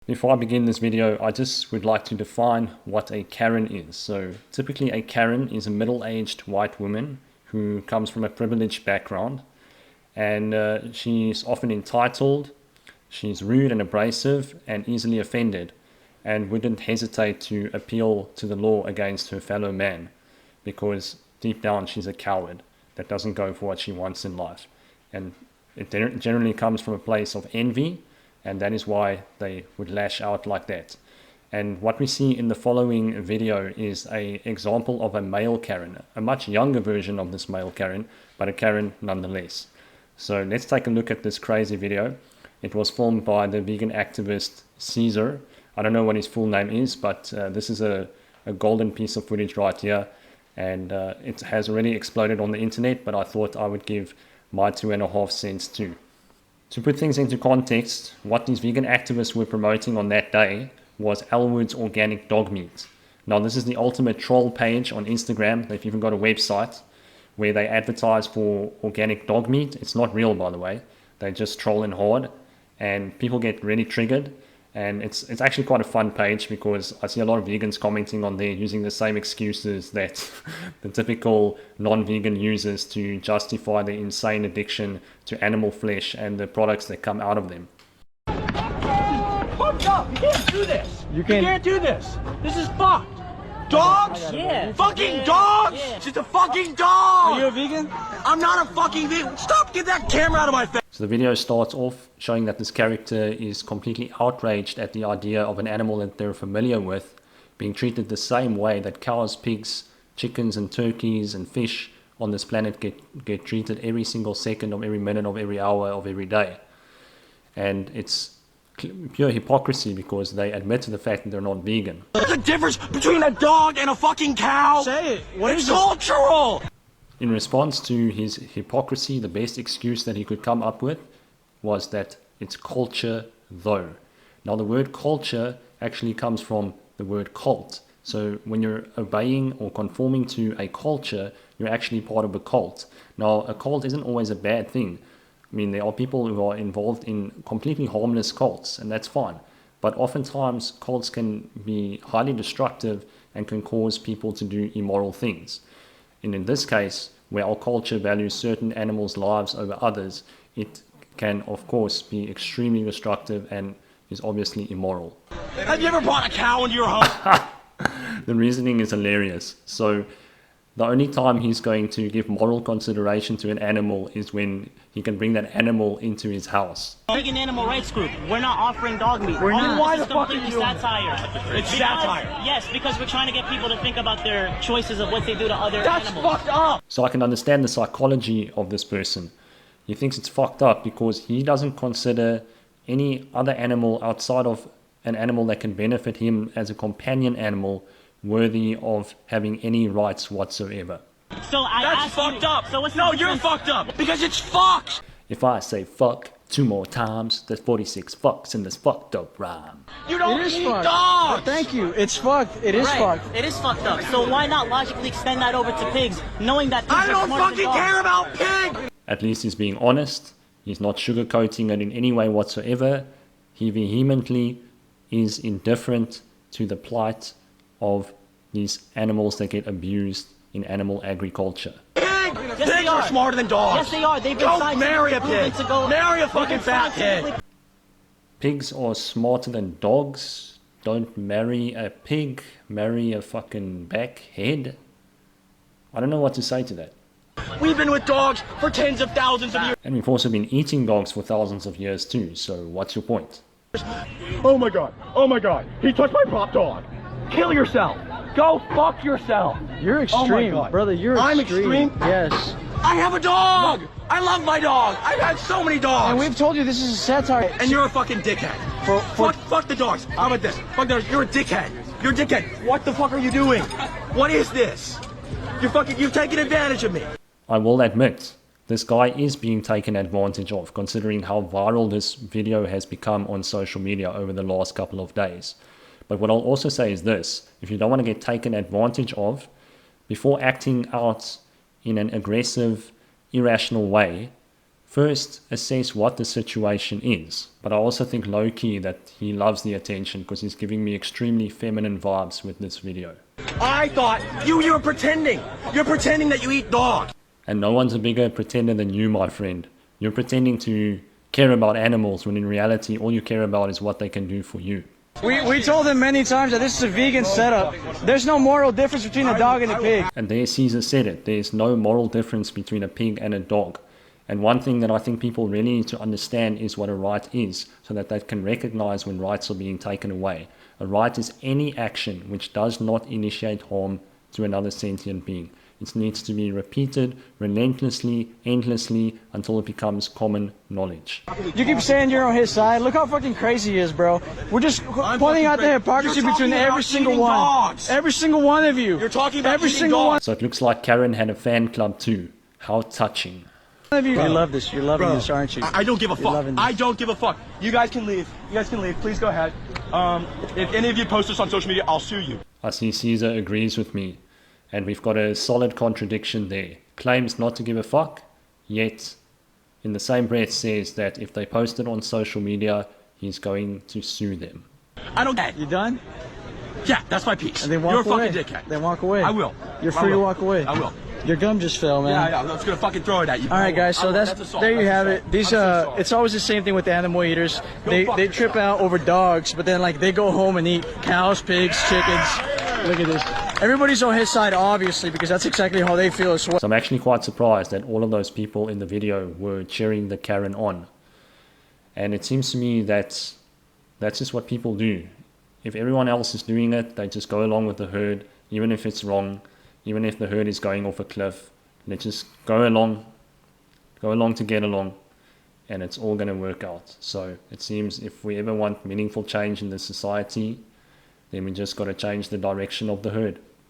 Before I begin this video, I just would like to define what a Karen is. So typically a Karen is a middle-aged white woman who comes from a privileged background, and she's often entitled, she's rude and abrasive and easily offended, and wouldn't hesitate to appeal to the law against her fellow man because deep down she's a coward that doesn't go for what she wants in life. And it generally comes from a place of envy, and that is why they would lash out like that. And what we see in the following video is an example of a male Karen, a much younger version of this male Karen, but a Karen nonetheless. So let's take a look at this crazy video. It was filmed by the vegan activist Caesar. I don't know what his full name is, but this is a golden piece of footage right here. And it has already exploded on the internet, but I thought I would give my 2.5 cents too. To put things into context, what these vegan activists were promoting on that day was Elwood's organic dog meat. Now, this is the ultimate troll page on Instagram. They've even got a website where they advertise for organic dog meat. It's not real, by the way. They just trolling hard, and people get really triggered. And it's actually quite a fun page because I see a lot of vegans commenting on there using the same excuses that the typical non-vegan uses to justify their insane addiction to animal flesh and the products that come out of them. Fucked up! You can't do this! You can't do this! This is fucked! Dogs? Yeah. Fucking Yeah. dogs! Yeah. She's a fucking dog! Are you a vegan? I'm not a fucking vegan! Stop! Get that camera out of my face! So the video starts off showing that this character is completely outraged at the idea of an animal that they're familiar with being treated the same way that cows, pigs, chickens and turkeys and fish on this planet get treated every single second of every minute of every hour of every day. And it's pure hypocrisy because they admit to the fact that they're not vegan. There's a difference between a dog and a fucking cow! Say it. What It's is it? cultural! In response to his hypocrisy, the best excuse that he could come up with was that it's culture though. Now the word culture actually comes from the word cult. So when you're obeying or conforming to a culture, you're actually part of a cult. Now a cult isn't always a bad thing. I mean, there are people who are involved in completely harmless cults, and that's fine. But oftentimes cults can be highly destructive and can cause people to do immoral things. And in this case, where our culture values certain animals' lives over others, it can, of course, be extremely destructive and is obviously immoral. Have you ever brought a cow into your home? The reasoning is hilarious. So the only time he's going to give moral consideration to an animal is when he can bring that animal into his house. Vegan animal rights group. We're not offering dog meat. We're not. Why This the is fuck are you completely doing satire. It's satire. Yes, because we're trying to get people to think about their choices of what they do to other That's animals. fucked up! So I can understand the psychology of this person. He thinks it's fucked up because he doesn't consider any other animal outside of an animal that can benefit him as a companion animal worthy of having any rights whatsoever. So I That's asked fucked you, up! So what's No, the you're difference? fucked up! Because it's fucked! If I say fuck 2 more times, there's 46 fucks in this fucked up rhyme. You don't It is eat fucked. dogs! Thank you. It's fucked. It is Right. fucked. It is fucked up. So why not logically extend that over to pigs, knowing that pigs I are don't smarter than fucking dogs? care about pig! At least he's being honest. He's not sugarcoating it in any way whatsoever. He vehemently is indifferent to the plight of these animals that get abused in animal agriculture. Pig! Yes, Pigs they are are. smarter than dogs! Yes, they are. They've been Go scientifically marry a proven pig! to go. Marry a fucking They've been fat scientifically pig! Pigs are smarter than dogs. Don't marry a pig, marry a fucking backhead. I don't know what to say to that. We've been with dogs for tens of thousands of years. And we've also been eating dogs for thousands of years too, so what's your point? Oh my god! Oh my god! He touched my prop dog! Kill yourself! Go fuck yourself! You're Oh my extreme, God. brother. You're I'm extreme. extreme? Yes. I have a dog! I love my dog! I've had so many dogs! And we've told you this is a satire. And you're a fucking dickhead. Fuck the dogs. How about this? Fuck the dogs. You're a dickhead. You're a dickhead. What the fuck are you doing? What is this? You're taking advantage of me. I will admit, this guy is being taken advantage of, considering how viral this video has become on social media over the last couple of days. But what I'll also say is this: if you don't want to get taken advantage of, before acting out in an aggressive, irrational way, First, assess what the situation is. But I also think low-key that he loves the attention because he's giving me extremely feminine vibes with this video. I thought you're pretending. You're pretending that you eat dog. And no one's a bigger pretender than you, my friend. You're pretending to care about animals when in reality all you care about is what they can do for you. We told him many times that this is a vegan setup. There's no moral difference between a dog and a pig. And there Caesar said it. There's no moral difference between a pig and a dog. And one thing that I think people really need to understand is what a right is, so that they can recognize when rights are being taken away. A right is any action which does not initiate harm to another sentient being. It needs to be repeated relentlessly, endlessly, until it becomes common knowledge. You keep saying you're on his side. Look how fucking crazy he is, bro. We're just pointing out the hypocrisy between every single one. Dogs. Every single one of you. You're talking about every eating single dogs. So it looks like Karen had a fan club too. How touching. one of you. You love this. You're loving this, aren't you? I don't give a You're fuck. loving this. I don't give a fuck. You guys can leave. You guys can leave. Please go ahead. If any of you post this on social media, I'll sue you. I see Caesar agrees with me. And we've got a solid contradiction there. Claims not to give a fuck, yet in the same breath says that if they post it on social media, he's going to sue them. I don't get. You done? Yeah, that's my piece. And then walk You're away. a fucking dickhead. Then walk away. I will. You're I free to will. walk away. I will. Your gum just fell, man. Yeah, I'm just gonna fucking throw it at you. All right, guys. So that's assault. there. You That's have assault. it. These I'm so sorry. it's always the same thing with the animal eaters. They fuck trip yourself. out over dogs, but then like they go home and eat cows, pigs, chickens. Look at this. Everybody's on his side, obviously, because that's exactly how they feel as well. So I'm actually quite surprised that all of those people in the video were cheering the Karen on. And it seems to me that that's just what people do. If everyone else is doing it, they just go along with the herd, even if it's wrong, even if the herd is going off a cliff. Let's just go along to get along, and it's all going to work out. So it seems if we ever want meaningful change in the society, then we just got to change the direction of the herd.